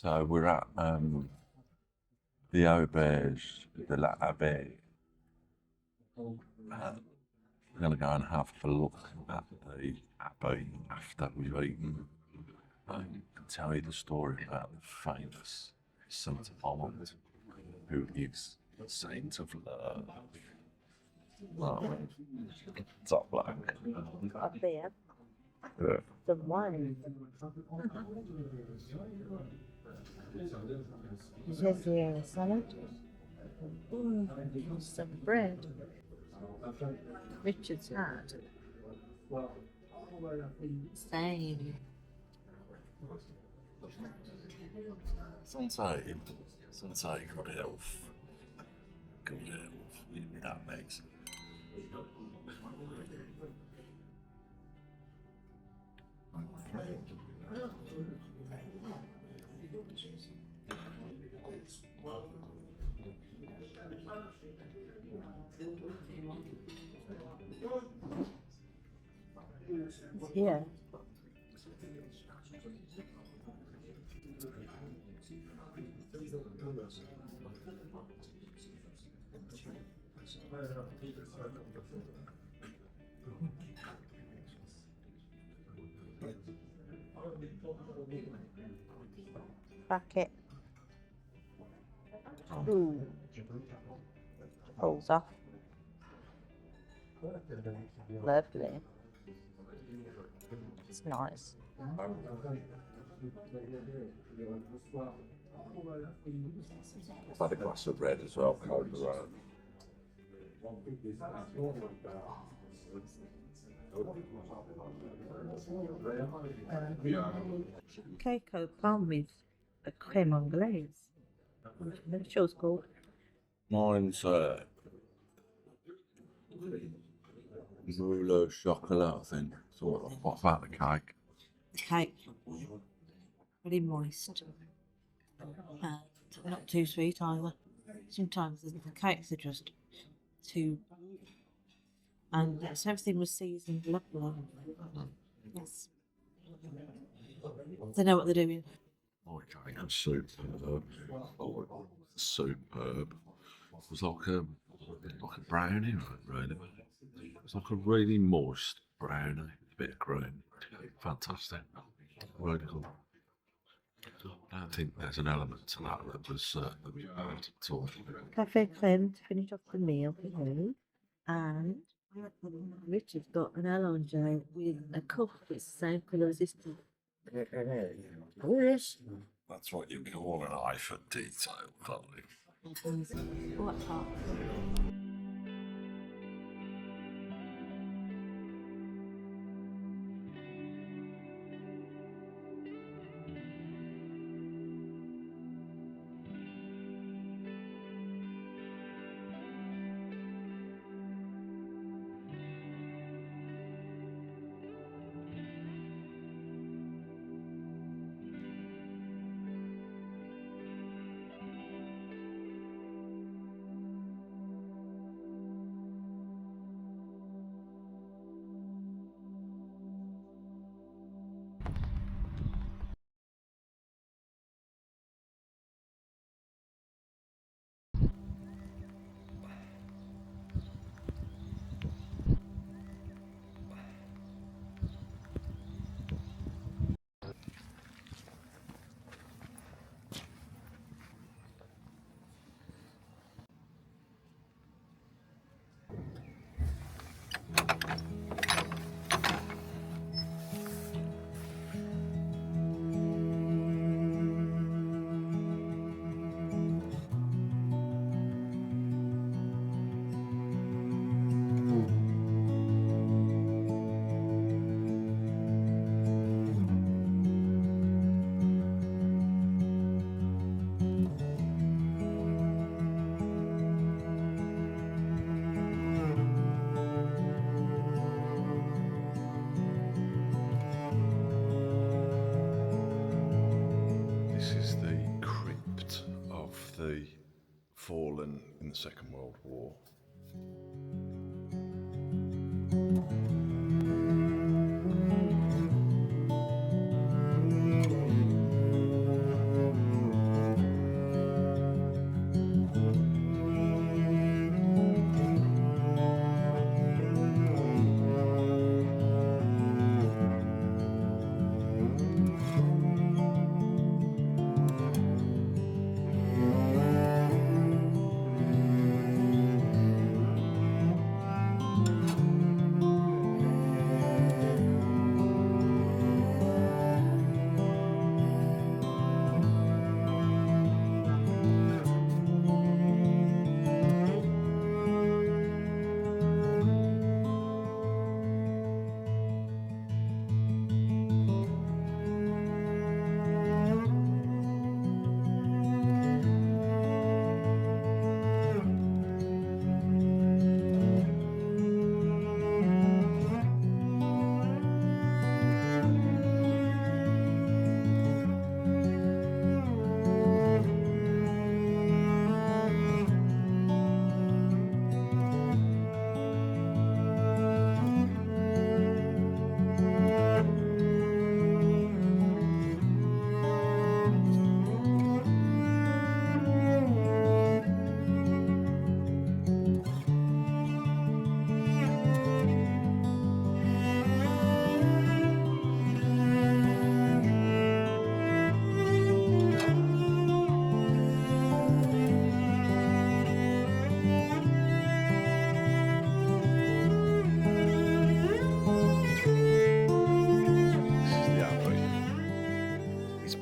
So we're at the Auberge de l'Abbey. We're going to go and have a look at the abbey after we've eaten and tell you the story about the famous Saint-Amant, who is saint of love. Oh, top black. Up there, Yeah. the wine. It says here a salad. Some bread. Richard's hat. Same. Some say good health. Good health. That makes it. It's here. Bucket. Ooh. Pulls off. Lovely. It's nice. I've had a glass of red as well, cold around. Cocoa palm with a creme anglaise. The show's called. Mine's roule au chocolat, I think. So what about the cake? The cake, very moist. Not too sweet either. Sometimes the cakes are just too. And yes, everything was seasoned lovely. Yes. They know what they're doing. My cake was superb. Oh, superb. It was like a brownie, really. It was like a really moist brownie, a bit of cream. Fantastic. Really cool. I don't think there's an element to that was bad at all. Cafe creme to finish off the meal for you. And Richard's got an allonge with a cup that's the same colour as this cup. Yes. That's what you call an eye for detail, Polly. What part? Fallen in the Second World War.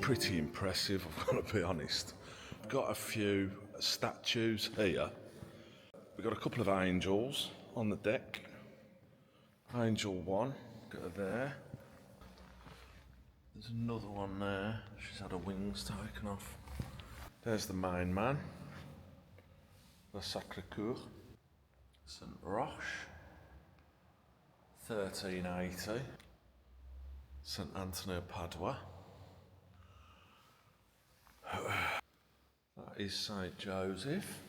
pretty impressive, I've got to be honest. We've got a few statues here. We've got a couple of angels on the deck. Angel 1, got her there. There's another one there. She's had her wings taken off. There's the main man, the Sacré-Cœur. St. Roche, 1380. St. Anthony of Padua. That is St. Joseph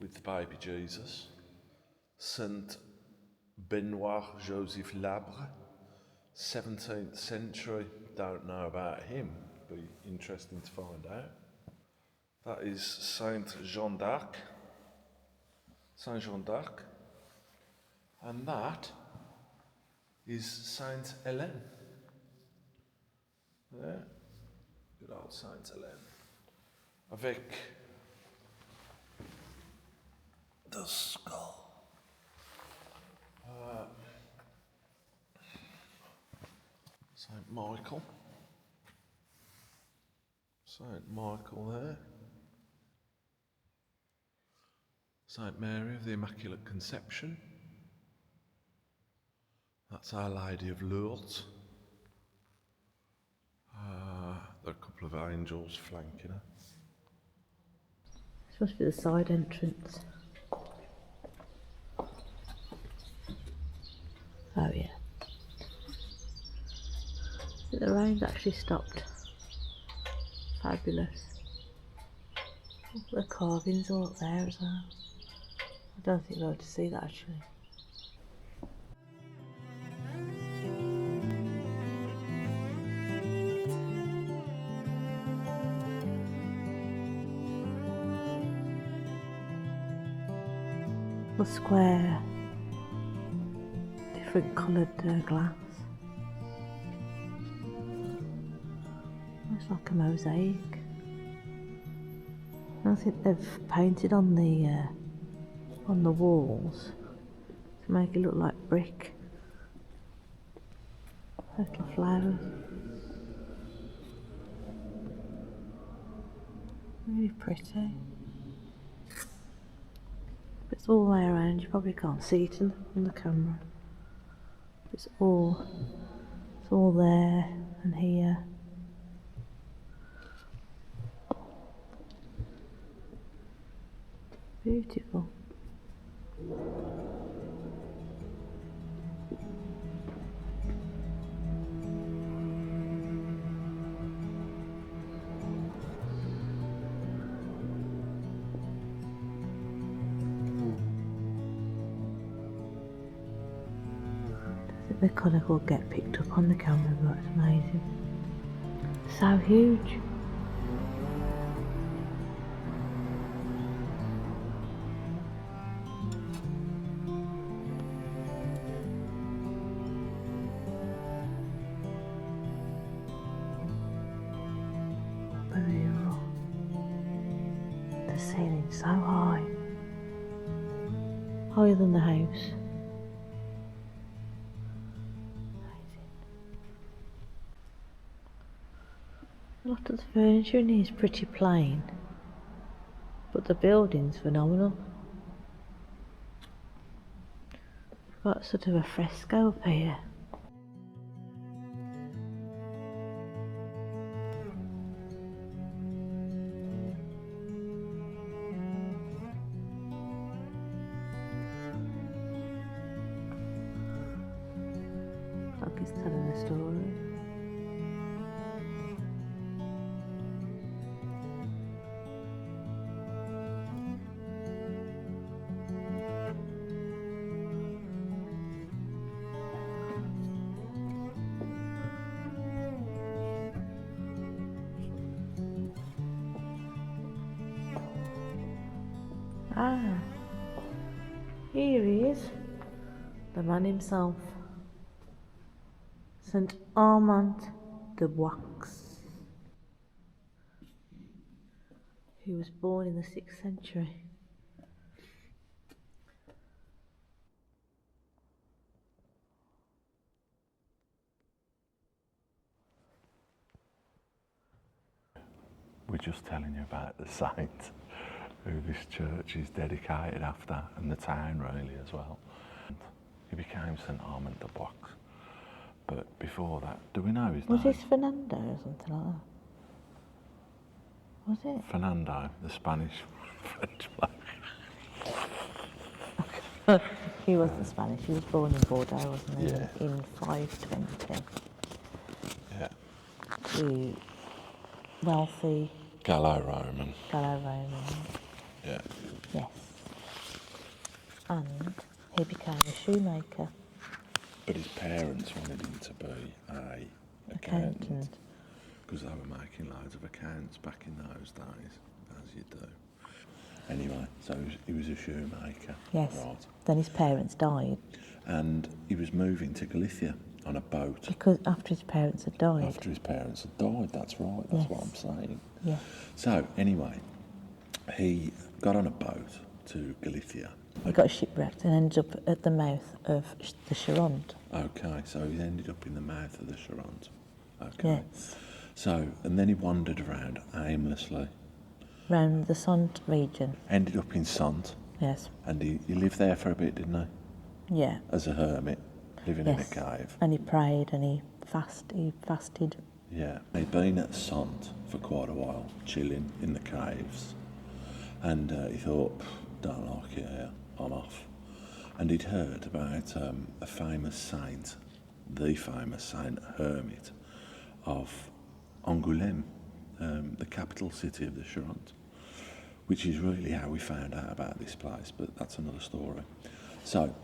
with the baby Jesus. St. Benoit Joseph Labre, 17th century. Don't know about him, be interesting to find out. That is Saint Jean d'Arc. Saint Jean d'Arc. And that is Saint Hélène. Yeah, good old Saint Hélène. Avec the skull. Saint Michael. Saint Michael there. Saint Mary of the Immaculate Conception. That's Our Lady of Lourdes. There are a couple of angels flanking her. This must be the side entrance. Oh yeah. The rain's actually stopped. Fabulous. The carvings are up there as well. I don't think we'll be able to see that actually. The square, different coloured glass. It's like a mosaic. I think they've painted on the walls to make it look like brick. Little flowers. Really pretty. But it's all the way around, you probably can't see it on the camera. It's all there and here. Beautiful. The colour will get picked up on the camera, but it's amazing. So huge. Unbelievable. The ceiling's so high. Higher than the house. A lot of the furniture in here is pretty plain, but the building's phenomenal. We've got sort of a fresco up here. Like it's telling a story. Ah, here he is, the man himself, Saint-Amant-De-Boixe, who was born in the 6th century. we're just telling you about the saint who this church is dedicated after, and the town really as well. He became Saint-Amant-De-Boixe. But before that, do we know his name? Was this Fernando or something like that? Was it? Fernando, the Spanish French bloke. He wasn't Spanish. He was born in Bordeaux, wasn't he? Yeah. In 520. Yeah. To wealthy Gallo-Roman. Gallo-Roman. Yeah. Yes. And he became a shoemaker. But his parents wanted him to be a accountant because they were making loads of accounts back in those days, as you do. Anyway, so he was a shoemaker. Yes. Right. Then his parents died. And he was moving to Galicia on a boat. Because after his parents had died. After his parents had died, that's right, that's Yes. what I'm saying. Yeah. So, anyway, he got on a boat to Galicia. He got shipwrecked and ended up at the mouth of the Charente. Okay, so he ended up in the mouth of the Charente. Okay. Yes. So, and then he wandered around aimlessly. Round the Sant region. Ended up in Sant. Yes. And he lived there for a bit, didn't he? Yeah. As a hermit, living in a cave. And he prayed and he fasted. Yeah. He'd been at Sant for quite a while, chilling in the caves. And he thought, don't like it here, I'm off. And he'd heard about a famous saint, the famous saint hermit of Angoulême, the capital city of the Charente, which is really how we found out about this place, but that's another story. So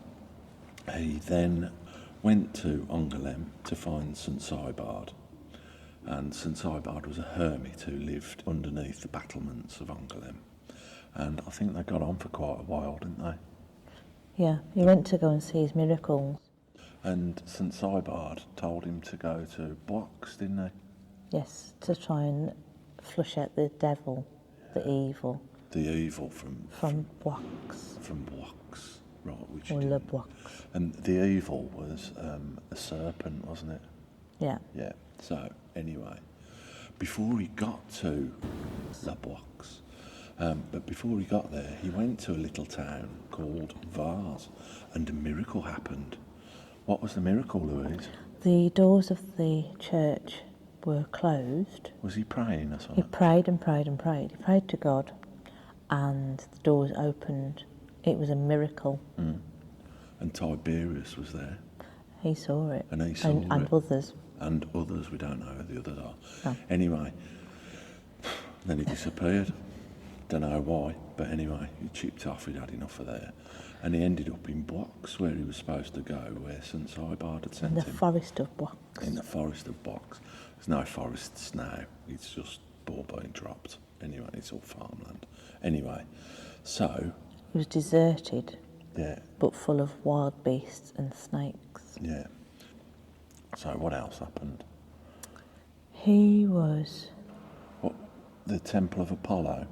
he then went to Angoulême to find St Cybard, and St Cybard was a hermit who lived underneath the battlements of Angoulême, and I think they got on for quite a while, didn't they? Yeah, he went to go and see his miracles. And St Cybard told him to go to Boixe, didn't he? Yes, to try and flush out the devil, the evil. The evil from Boixe. From Boixe, right? Which Or he Le didn't. Boixe. And the evil was a serpent, wasn't it? Yeah. Yeah. So anyway, before he got to Le Boixe, but before he got there, he went to a little town called Vars, and a miracle happened. What was the miracle, Louise? The doors of the church were closed. Was he praying or something? He prayed and prayed and prayed. He prayed to God, and the doors opened. It was a miracle. Mm. And Tiberius was there. He saw it. And he saw it. And others. And others, we don't know who the others are. No. Anyway, then he disappeared. Don't know why, but anyway, he chipped off, he'd had enough of there. And he ended up in Boixe, where he was supposed to go, where St Cybard had sent In him. the forest of Boixe. In the forest of Boixe. There's no forests now, it's just all being dropped. Anyway, it's all farmland. Anyway, so... It was deserted. Yeah. But full of wild beasts and snakes. Yeah. So what else happened? He was... What? The Temple of Apollo?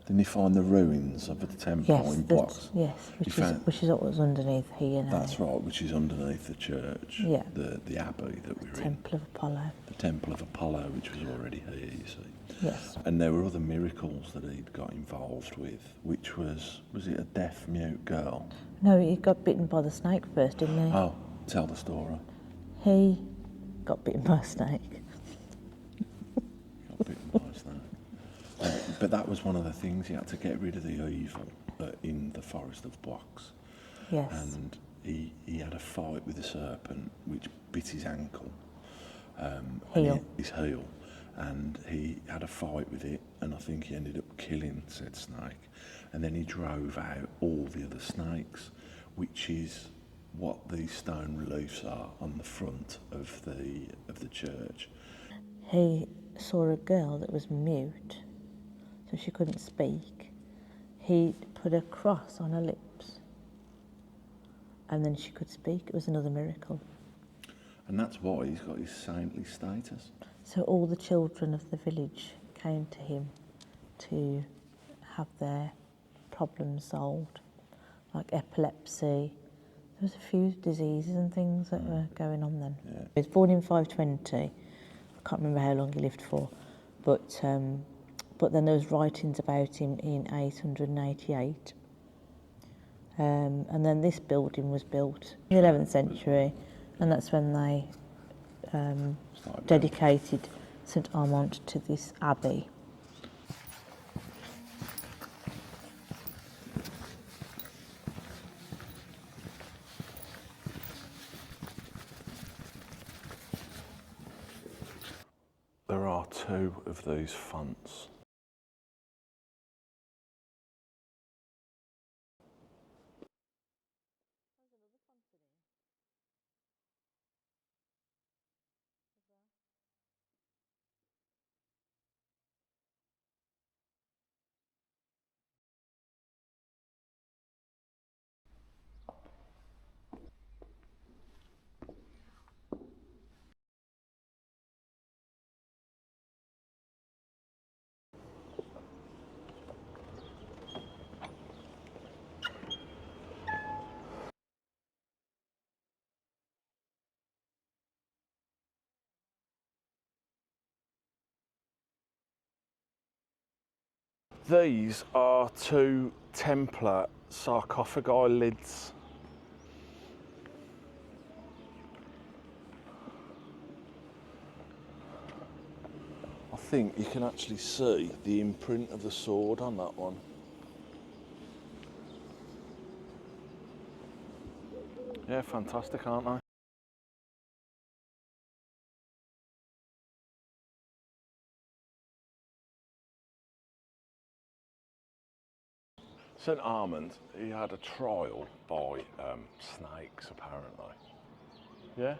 Didn't he find the ruins of the temple in Boixe? Yes, which is what was underneath here now. That's right, which is underneath the church. Yeah. The abbey that we're in. Temple of Apollo. The Temple of Apollo, which was already here, you see. Yes. And there were other miracles that he'd got involved with, which was it a deaf, mute girl? No, he got bitten by the snake first, didn't he? Oh, tell the story. He got bitten by a snake. Got bitten by a snake. But that was one of the things, he had to get rid of the evil in the forest of Boixe. Yes. And he had a fight with a serpent which bit his ankle. His heel. And he had a fight with it, and I think he ended up killing said snake. And then he drove out all the other snakes, which is what these stone reliefs are on the front of the church. He saw a girl that was mute, so she couldn't speak. He put a cross on her lips, and then she could speak. It was another miracle. And that's why he's got his saintly status. So all the children of the village came to him to have their problems solved, like epilepsy. There was a few diseases and things that were going on then. Yeah. He was born in 520. I can't remember how long he lived for, but but then there was writings about him in 888. And then this building was built in the 11th century, and that's when they dedicated Saint-Amant to this abbey. There are two of these fonts. These are two Templar sarcophagi lids. I think you can actually see the imprint of the sword on that one. Yeah, fantastic, aren't they? Saint-Amant, he had a trial by snakes, apparently. Yeah?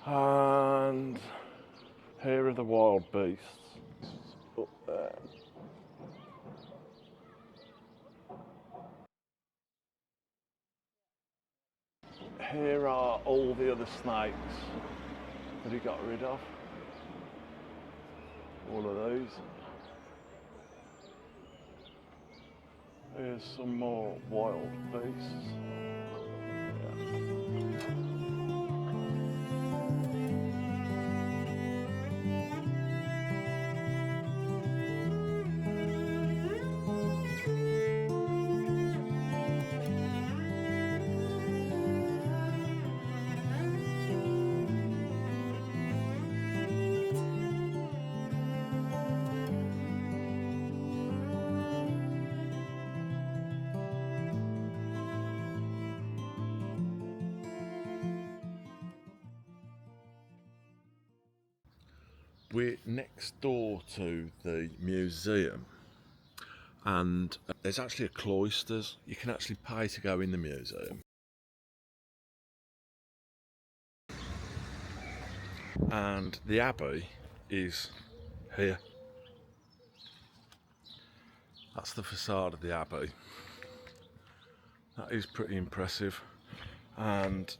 And here are the wild beasts up there. Here are all the other snakes that he got rid of. All of those. Here's some more wild beasts. We're next door to the museum, and there's actually a cloisters. You can actually pay to go in the museum. And the abbey is here. That's the facade of the abbey. That is pretty impressive. And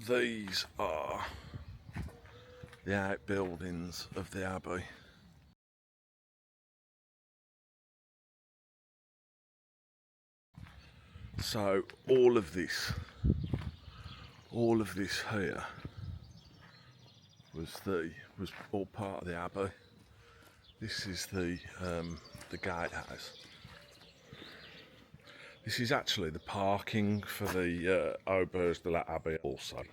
these are the outbuildings of the abbey. So all of this here was all part of the abbey. This is the gatehouse. This is actually the parking for the Auberge de l'Abbey also.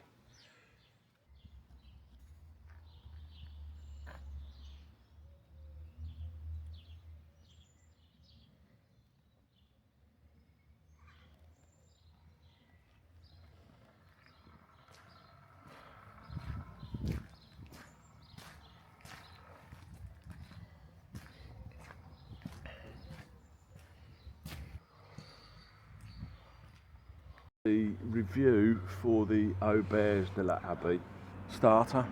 The review for the Auberge de l'Abbey starter.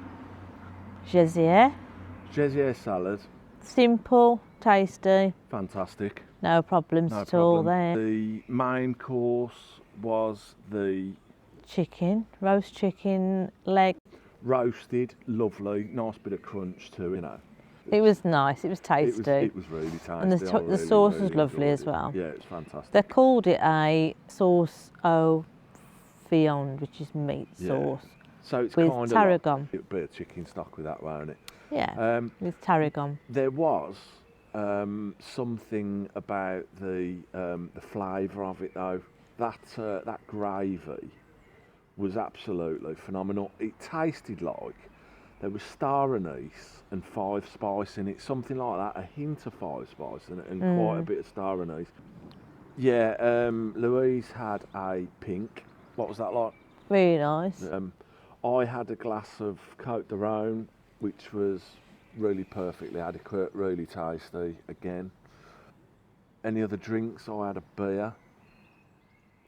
Gésier, Gésier salad. simple, tasty, Fantastic. no problems at all there. The main course was the Chicken, roast chicken, leg. roasted, lovely, nice bit of crunch too, you know. It was nice. It was tasty. It was really tasty. And the really, sauce really was lovely enjoyed as it. well. Yeah, it was fantastic. They called it a sauce au viande, which is meat sauce. So it's with kind of tarragon. like a bit of chicken stock with that, won't it? Yeah, with tarragon. There was something about the flavour of it though. That gravy was absolutely phenomenal. It tasted like there was star anise and 5 spice in it, something like that, a hint of 5 spice and quite a bit of star anise. Yeah, Louise had a pink. What was that like? Really nice. I had a glass of Côte de Rhône, which was really perfectly adequate, really tasty again. Any other drinks? I had a beer.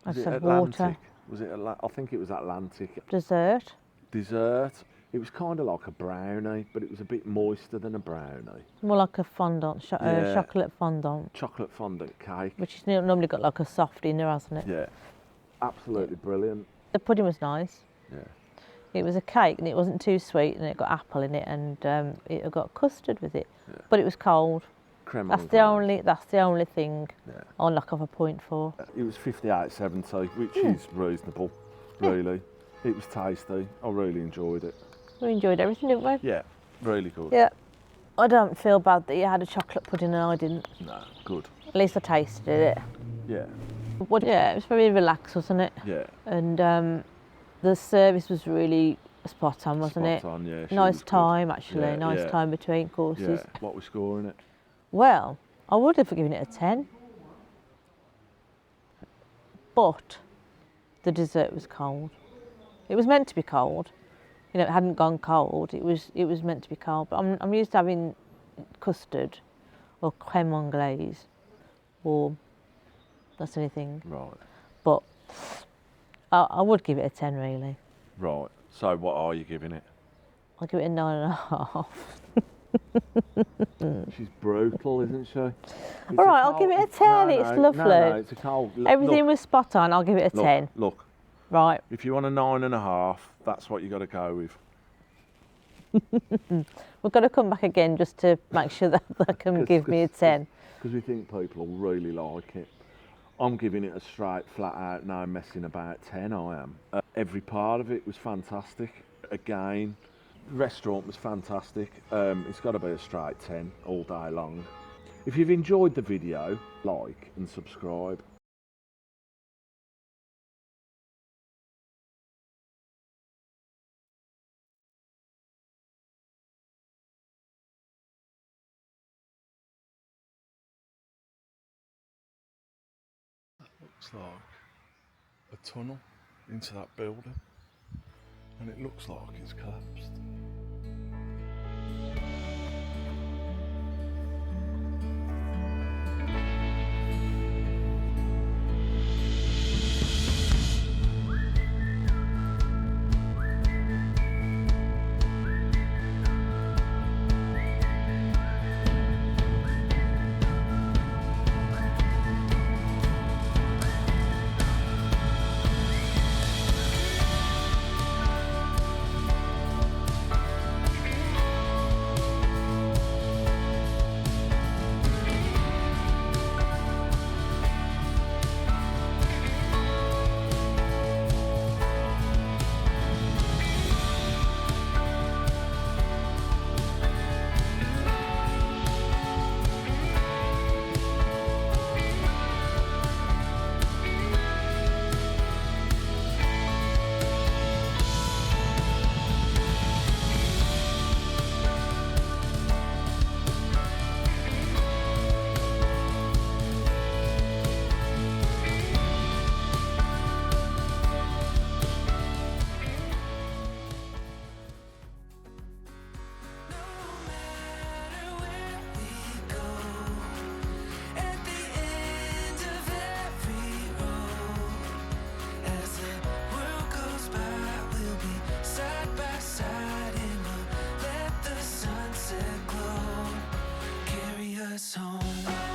I Was it said Atlantic? water. Was it? I think it was Atlantic. Dessert. Dessert. It was kind of like a brownie, but it was a bit moister than a brownie. More like a fondant, chocolate fondant. Chocolate fondant cake. Which has normally got like a soft in there, hasn't it? Yeah, absolutely brilliant. The pudding was nice. Yeah. It was a cake and it wasn't too sweet and it got apple in it and it got custard with it. Yeah. But it was cold. Creme that's the only thing I'll knock off a point for. It was 58.70, which is reasonable, really. It was tasty. I really enjoyed it. We enjoyed everything, didn't we? Yeah, really good. Yeah. I don't feel bad that you had a chocolate pudding and I didn't. No, good. At least I tasted it. Yeah. Yeah, it was very relaxed, wasn't it? Yeah. And the service was really spot on, wasn't it? Spot on, yeah. Nice time, actually. Yeah, nice time between courses. Yeah. What was scoring it? Well, I would have given it a 10. But the dessert was cold. It was meant to be cold. You know, it hadn't gone cold. It was meant to be cold. But I'm used to having custard or crème anglaise or that's anything. Right. But I would give it a 10, really. Right. So what are you giving it? I'll give it a 9.5. She's brutal, isn't she? All right, I'll give it a 10. It's lovely. No, it's a cold. Everything was spot on. I'll give it a 10. Look. Right. If you want a 9.5, that's what you got to go with. We've got to come back again just to make sure that they can give me a 10. Because we think people will really like it. I'm giving it a straight, flat out, no messing about 10, I am. Every part of it was fantastic. Again, the restaurant was fantastic. It's got to be a straight 10 all day long. If you've enjoyed the video, like and subscribe. Looks like a tunnel into that building, and it looks like it's collapsed. Home.